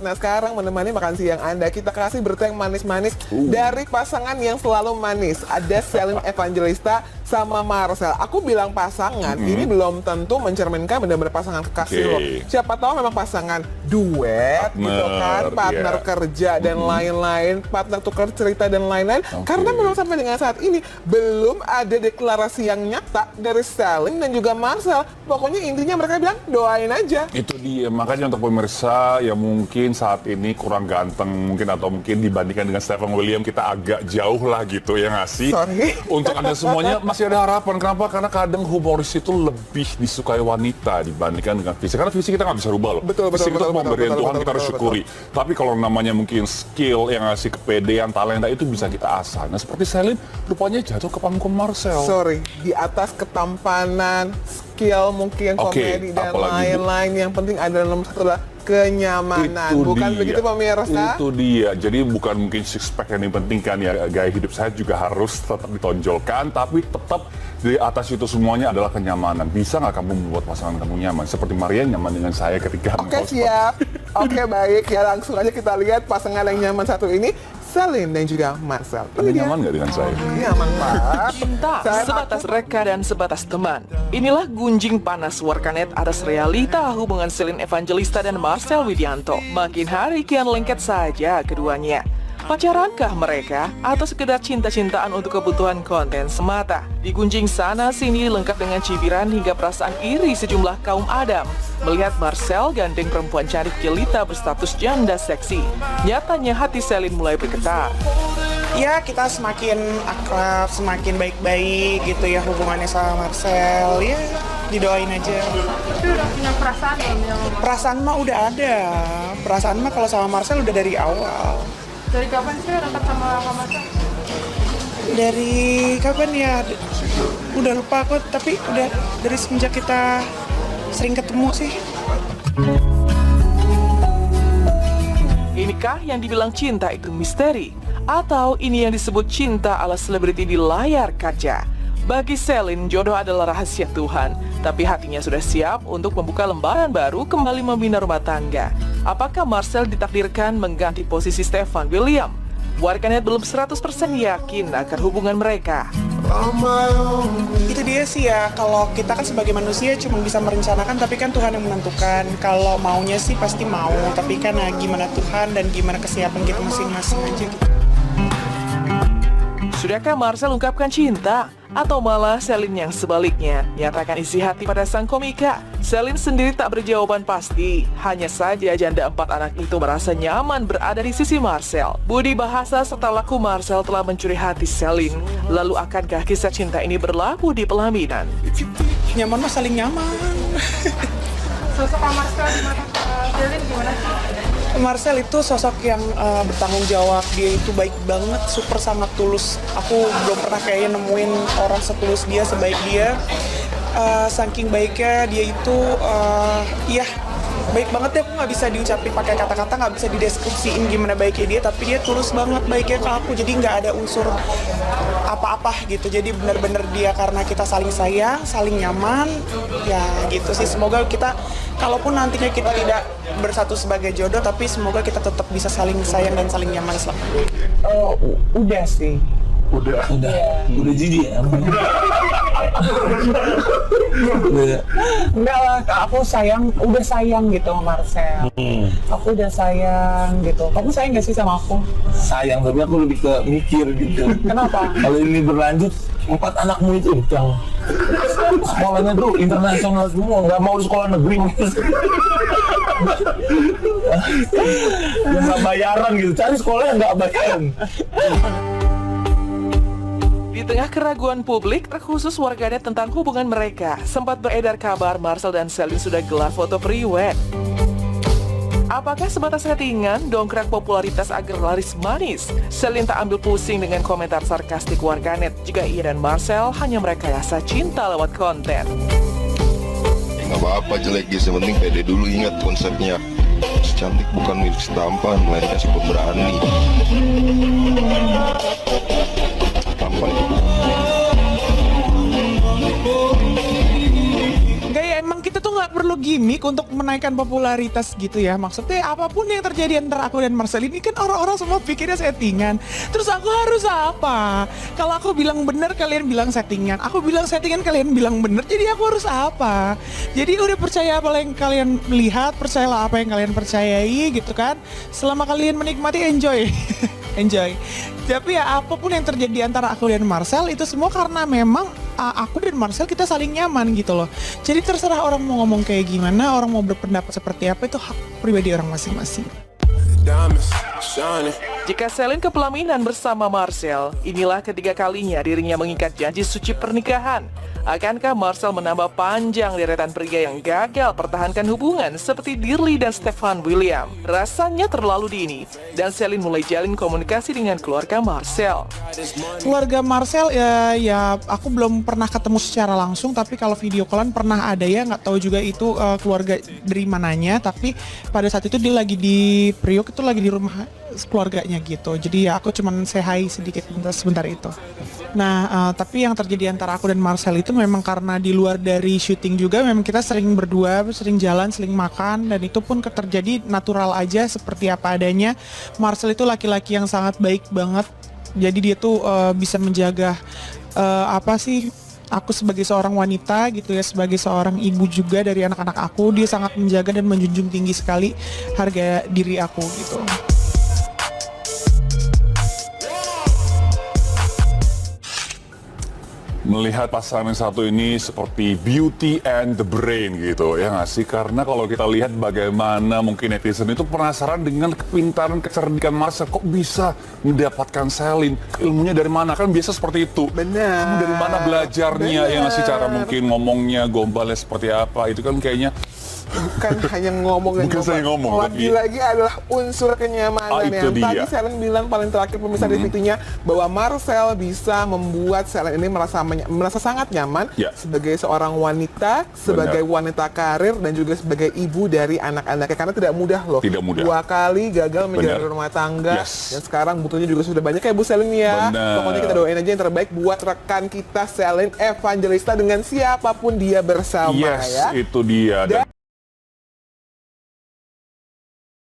Nah sekarang menemani makan siang Anda, kita kasih berita yang manis-manis dari pasangan yang selalu manis. Ada Selin Evangelista sama Marcel. Aku bilang pasangan, ini belum tentu mencerminkan benar-benar pasangan kekasih loh. Siapa tahu memang pasangan duet, gitu kan, partner kerja dan lain-lain, partner tukar cerita dan lain-lain. Karena memang sampai dengan saat ini belum ada deklarasi yang nyata dari Selin dan juga Marcel. Pokoknya intinya mereka bilang doain aja. Itu dia, makanya untuk pemirsa yang mungkin saat ini kurang ganteng mungkin atau mungkin dibandingkan dengan Stephen William kita agak jauh lah gitu ya nggak sih? Sorry. Untuk Anda semuanya masih ada harapan. Kenapa? Karena kadang humoris itu lebih disukai wanita dibandingkan dengan fisik. Karena fisik kita nggak bisa rubah loh. Fisik itu pemberian Tuhan, kita harus syukuri. Tapi kalau namanya mungkin skill yang ngasih kepedean, talenta itu bisa kita asah. Nah seperti Selin rupanya jatuh ke panggung Marcel. Sorry, di atas ketampanan, skill mungkin komedi dan lain-lain, yang penting ada nomor satu adalah kenyamanan. Itu bukan dia. begitu pemirsa? Itu dia. Jadi bukan mungkin six pack yang dipentingkan ya, gaya hidup saya juga harus tetap ditonjolkan, tapi tetap di atas itu semuanya adalah kenyamanan. Bisa nggak kamu membuat pasangan kamu nyaman? Seperti Maria nyaman dengan saya ketika Oke, siap. Oke, baik ya, langsung aja kita lihat pasangan yang nyaman satu ini, Selin dan juga Marcel. Anda nyaman nggak dengan saya? Nyaman, Pak. Cinta sebatas reka dan sebatas teman. Inilah gunjing panas warganet atas realita hubungan Selin Evangelista dan Marcel Widianto. Makin hari kian lengket saja keduanya. Pacarankah mereka atau sekedar cinta-cintaan untuk kebutuhan konten semata? Digunjing sana sini lengkap dengan cibiran hingga perasaan iri sejumlah kaum Adam melihat Marcel gandeng perempuan cantik jelita berstatus janda seksi. Nyatanya hati Selin mulai bergetar. Ya, kita semakin akrab, semakin baik-baik gitu ya hubungannya sama Marcel. Ya, didoain aja. Tapi udah punya perasaan belum? Perasaan mah udah ada. Perasaan mah kalau sama Marcel udah dari awal. Dari kapan sih dekat sama Marcel? Dari kapan ya? Udah lupa aku, tapi udah dari semenjak kita sering ketemu sih. Inikah yang dibilang cinta itu misteri? Atau ini yang disebut cinta ala selebriti di layar kaca? Bagi Selin, jodoh adalah rahasia Tuhan, tapi hatinya sudah siap untuk membuka lembaran baru kembali membina rumah tangga. Apakah Marcel ditakdirkan mengganti posisi Stephen William? Warganet belum 100% yakin akan hubungan mereka. Itu dia sih ya, kalau kita kan sebagai manusia cuma bisa merencanakan, tapi kan Tuhan yang menentukan. Kalau maunya sih pasti mau, tapi kan gimana Tuhan dan gimana kesiapan kita masing-masing aja gitu. Sudahkah Marcel ungkapkan cinta? Atau malah Selin yang sebaliknya nyatakan isi hati pada sang komika? Selin sendiri tak berjawaban pasti. Hanya saja janda 4 anak itu merasa nyaman berada di sisi Marcel. Budi bahasa serta laku Marcel telah mencuri hati Selin. Lalu akankah kisah cinta ini berlaku di pelaminan? Nyaman mah saling nyaman. Sosok Marcel di mata Selin gimana sih? Marcel itu sosok yang bertanggung jawab. Dia itu baik banget, super sangat tulus. Aku belum pernah kayaknya nemuin orang setulus dia, sebaik dia. Saking baiknya dia itu, ya baik banget ya. Aku nggak bisa diucapin pakai kata-kata, nggak bisa dideskripsiin gimana baiknya dia. Tapi dia tulus banget baiknya ke aku. Jadi nggak ada unsur apa-apa gitu. Jadi benar-benar dia karena kita saling sayang, saling nyaman. Ya gitu sih. Semoga kita, kalaupun nantinya kita tidak bersatu sebagai jodoh, tapi semoga kita tetap bisa saling sayang dan saling nyaman selama. Oh, udah sih. Udah Jijik ya. Enggak lah, aku udah sayang gitu sama Marcel. Aku udah sayang gitu. Kamu sayang gak sih sama aku? Sayang, tapi aku lebih ke mikir gitu. Kenapa? Kalau ini berlanjut, 4 anakmu itu yang sekolahnya tuh internasional semua, nggak mau di sekolah negeri. Yang nggak bayaran gitu, cari sekolah yang nggak bayaran. Di tengah keraguan publik, terkhusus warganet tentang hubungan mereka, sempat beredar kabar Marcel dan Selin sudah gelar foto pre-wed. Apakah sebatas settingan dongkrak popularitas agar laris manis? Selin tak ambil pusing dengan komentar sarkastik warganet jika ia dan Marcel hanya merekayasa cinta lewat konten. Nggak apa-apa jelek guys, yang penting pede dulu, ingat konsepnya. Secantik bukan milik setampan, melainkan si pemberani. Tampan. Enggak ya, emang kita tuh nggak perlu gimmick untuk menaikkan popularitas gitu ya. Maksudnya apapun yang terjadi antara aku dan Marcel ini kan orang-orang semua pikirnya settingan. Terus aku harus apa? Kalau aku bilang benar kalian bilang settingan. Aku bilang settingan kalian bilang benar. Jadi aku harus apa? Jadi udah percaya apa yang kalian lihat, percayalah apa yang kalian percayai gitu kan. Selama kalian menikmati enjoy. Enjoy. Tapi ya apapun yang terjadi antara aku dan Marcel itu semua karena memang aku dan Marcel kita saling nyaman gitu loh. Jadi terserah orang mau ngomong kayak gimana, orang mau berpendapat seperti apa, itu hak pribadi orang masing-masing. Jika Celine ke pelaminan bersama Marcel, inilah ketiga kalinya dirinya mengikat janji suci pernikahan. Akankah Marcel menambah panjang deretan pria yang gagal pertahankan hubungan seperti Dirly dan Stefan William? Rasanya terlalu dini, dan Celine mulai jalin komunikasi dengan keluarga Marcel. Keluarga Marcel ya aku belum pernah ketemu secara langsung, tapi kalau video callan pernah ada ya, nggak tahu juga itu keluarga dari mananya. Tapi pada saat itu dia lagi di Priok, itu lagi di rumah keluarganya gitu. Jadi ya aku cuman say hi sedikit sebentar itu. Nah, tapi yang terjadi antara aku dan Marcel itu memang karena di luar dari syuting juga memang kita sering berdua, sering jalan, sering makan, dan itu pun terjadi natural aja seperti apa adanya. Marcel itu laki-laki yang sangat baik banget. Jadi dia tuh bisa menjaga aku sebagai seorang wanita gitu ya, sebagai seorang ibu juga dari anak-anak aku, dia sangat menjaga dan menjunjung tinggi sekali harga diri aku gitu. Melihat pasangan yang satu ini seperti beauty and the brain gitu ya nggak sih? Karena kalau kita lihat bagaimana mungkin netizen itu penasaran dengan kepintaran, kecerdikan Marcel, kok bisa mendapatkan Celine, ilmunya dari mana? Kan biasa seperti itu. Benar. Kamu dari mana belajarnya? Ya nggak sih, cara mungkin ngomongnya, gombalnya seperti apa? Itu kan kayaknya bukan hanya ngomong dan bukan saya ngomong, lagi-lagi adalah unsur kenyamanan yang tadi Celine bilang paling terakhir pemirsa di fitnya bahwa Marcel bisa membuat Celine ini merasa sangat nyaman sebagai seorang wanita, sebagai wanita karir, dan juga sebagai ibu dari anak-anaknya, karena tidak mudah loh. Tidak mudah. 2 kali gagal menjalani rumah tangga, dan sekarang butuhnya juga sudah banyak ya Bu Celine ya. Pokoknya kita doain aja yang terbaik buat rekan kita Celine Evangelista dengan siapapun dia bersama ya. Itu dia.